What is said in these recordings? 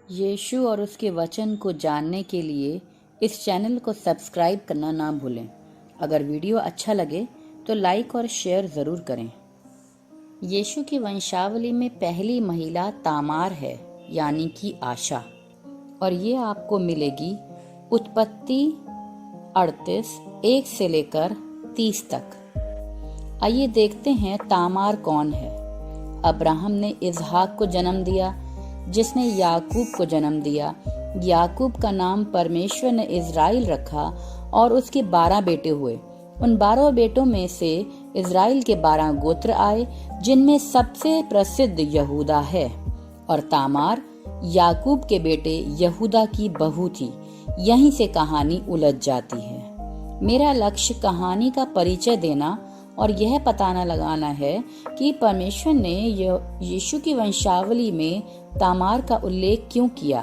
यीशु और उसके वचन को जानने के लिए इस चैनल को सब्सक्राइब करना ना भूलें। अगर वीडियो अच्छा लगे तो लाइक और शेयर ज़रूर करें। यीशु की वंशावली में पहली महिला तामार है, यानी कि आशा, और ये आपको मिलेगी उत्पत्ति 38:1 से लेकर 30 तक। आइए देखते हैं तामार कौन है। अब्राहम ने इजहाक को जन्म दिया, जिसने याकूब को जन्म दिया। याकूब का नाम परमेश्वर ने इज़राइल रखा और उसके 12 बेटे हुए। उन 12 बेटों में से इज़राइल के 12 गोत्र आए, जिनमें सबसे प्रसिद्ध यहूदा है। और तामार याकूब के बेटे यहूदा की बहू थी। यहीं से कहानी उलझ जाती है। मेरा लक्ष्य कहानी का परिचय देना और यह पता लगाना है कि परमेश्वर ने यीशु की वंशावली में तामार का उल्लेख क्यों किया।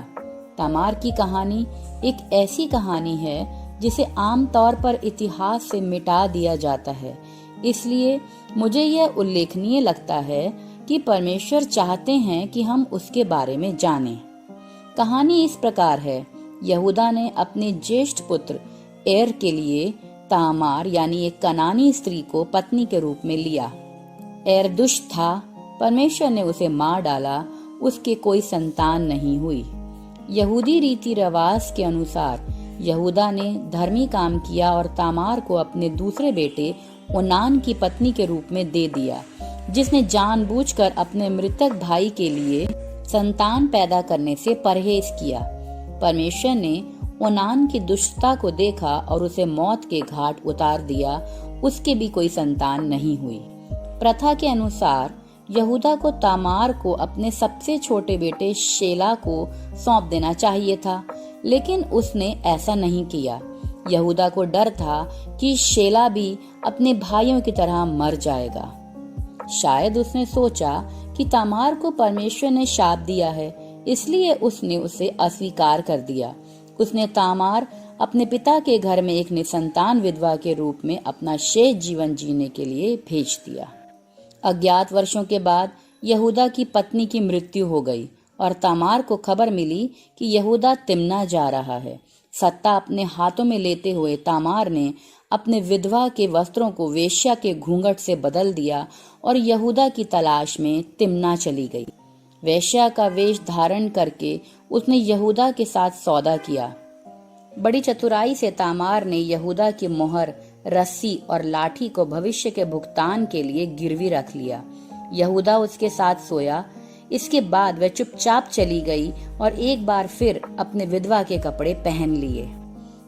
तामार की कहानी एक ऐसी कहानी है जिसे आमतौर पर इतिहास से मिटा दिया जाता है। इसलिए मुझे यह उल्लेखनीय लगता है कि परमेश्वर चाहते हैं कि हम उसके बारे में जानें। कहानी इस प्रकार है। यहूदा ने अपने ज्येष्ठ पुत्र एर के लिए तामार यानी एक कनानी स्त्री को पत्नी के रूप में लिया। एर दुष्ट था, परमेश्वर ने उसे मार डाला, उसके कोई संतान नहीं हुई। यहूदी रीति रिवाज के अनुसार यहूदा ने धर्मी काम किया और तामार को अपने दूसरे बेटे ओनान की पत्नी के रूप में दे दिया, जिसने जानबूझकर अपने मृतक भाई के लिए संतान पैदा करने से परहेज किया। परमेश्वर ने ओनान की दुष्टता को देखा और उसे मौत के घाट उतार दिया। उसके भी कोई संतान नहीं हुई। प्रथा के अनुसार यहूदा को तामार को अपने सबसे छोटे बेटे शेला को सौंप देना चाहिए था, लेकिन उसने ऐसा नहीं किया। यहूदा को डर था कि शेला भी अपने भाइयों की तरह मर जाएगा। शायद उसने सोचा कि तामार को परमेश्वर ने शाप दिया है, इसलिए उसने उसे अस्वीकार कर दिया। उसने तामार अपने पिता के घर में एक निसंतान विधवा के रूप में अपना शेष जीवन जीने के लिए भेज दिया। अज्ञात वर्षों के बाद यहूदा की पत्नी की मृत्यु हो गई और तामार को खबर मिली कि यहूदा तिम्ना जा रहा है। सत्ता अपने हाथों में लेते हुए तामार ने अपने विधवा के वस्त्रों को वेश्या के घूंघट से बदल दिया और यहूदा की तलाश में तिम्ना चली गई। वेश्या का वेश धारण करके उसने यहूदा के साथ सौदा किया। बड़ी चतुराई से तामार ने यहूदा की मोहर, रस्सी और लाठी को भविष्य के भुगतान के लिए गिरवी रख लिया। यहूदा उसके साथ सोया। इसके बाद वह चुपचाप चली गई और एक बार फिर अपने विधवा के कपड़े पहन लिए।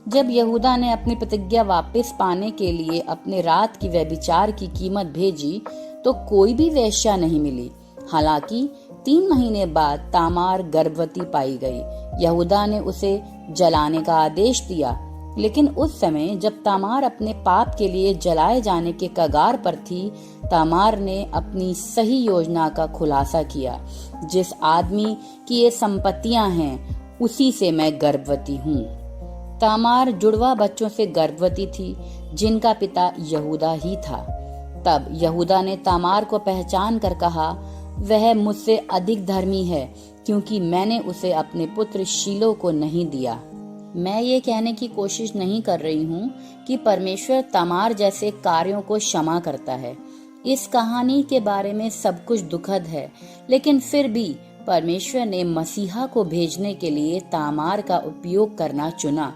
जब यहूदा ने अपनी प्रतिज्ञा वापस पाने के लिए अपने रात की व्यभिचार की कीमत भेजी तो कोई भी वेश्या नहीं मिली। हालांकि 3 महीने बाद तामार गर्भवती पाई गई। यहूदा ने उसे जलाने का आदेश दिया, लेकिन उस समय जब तामार अपने पाप के लिए जलाए जाने के कगार पर थी, तामार ने अपनी सही योजना का खुलासा किया। जिस आदमी की ये संपत्तियां हैं, उसी से मैं गर्भवती हूँ। तामार जुड़वा बच्चों से गर्भवती थी, जिनका पिता यहूदा ही था। तब यहूदा ने तामार को पहचान कर कहा, वह मुझसे अधिक धर्मी है, क्योंकि मैंने उसे अपने पुत्र शीलो को नहीं दिया। मैं ये कहने की कोशिश नहीं कर रही हूँ कि परमेश्वर तामार जैसे कार्यों को क्षमा करता है। इस कहानी के बारे में सब कुछ दुखद है, लेकिन फिर भी परमेश्वर ने मसीहा को भेजने के लिए तामार का उपयोग करना चुना।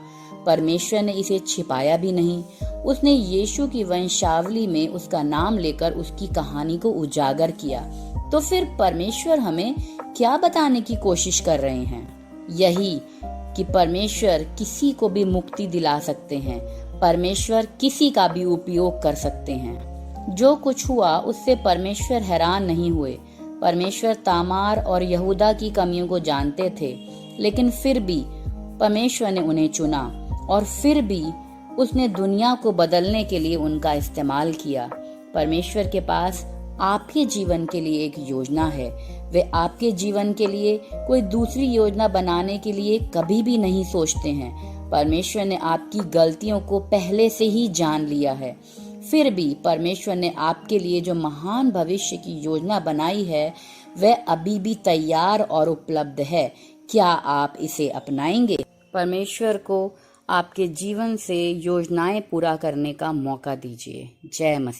परमेश्वर ने इसे छिपाया भी नहीं। उसने यीशु की वंशावली में उसका नाम लेकर उसकी कहानी को उजागर किया। तो फिर परमेश्वर हमें क्या बताने की कोशिश कर रहे हैं? यही कि परमेश्वर किसी को भी मुक्ति दिला सकते हैं। परमेश्वर किसी का भी उपयोग कर सकते हैं। जो कुछ हुआ उससे परमेश्वर हैरान नहीं हुए। परमेश्वर तामार और यहूदा की कमियों को जानते थे, लेकिन फिर भी परमेश्वर ने उन्हें चुना और फिर भी उसने दुनिया को बदलने के लिए उनका इस्तेमाल किया। परमेश्वर के पास आपके जीवन के लिए एक योजना है। वे आपके जीवन के लिए कोई दूसरी योजना बनाने के लिए कभी भी नहीं सोचते हैं। परमेश्वर ने आपकी गलतियों को पहले से ही जान लिया है। फिर भी परमेश्वर ने आपके लिए जो महान भविष्य की योजना बनाई है, वह अभी भी तैयार और उपलब्ध है। क्या आप इसे अपनाएंगे? परमेश्वर को आपके जीवन से योजनाएं पूरा करने का मौका दीजिए। जय मसीह।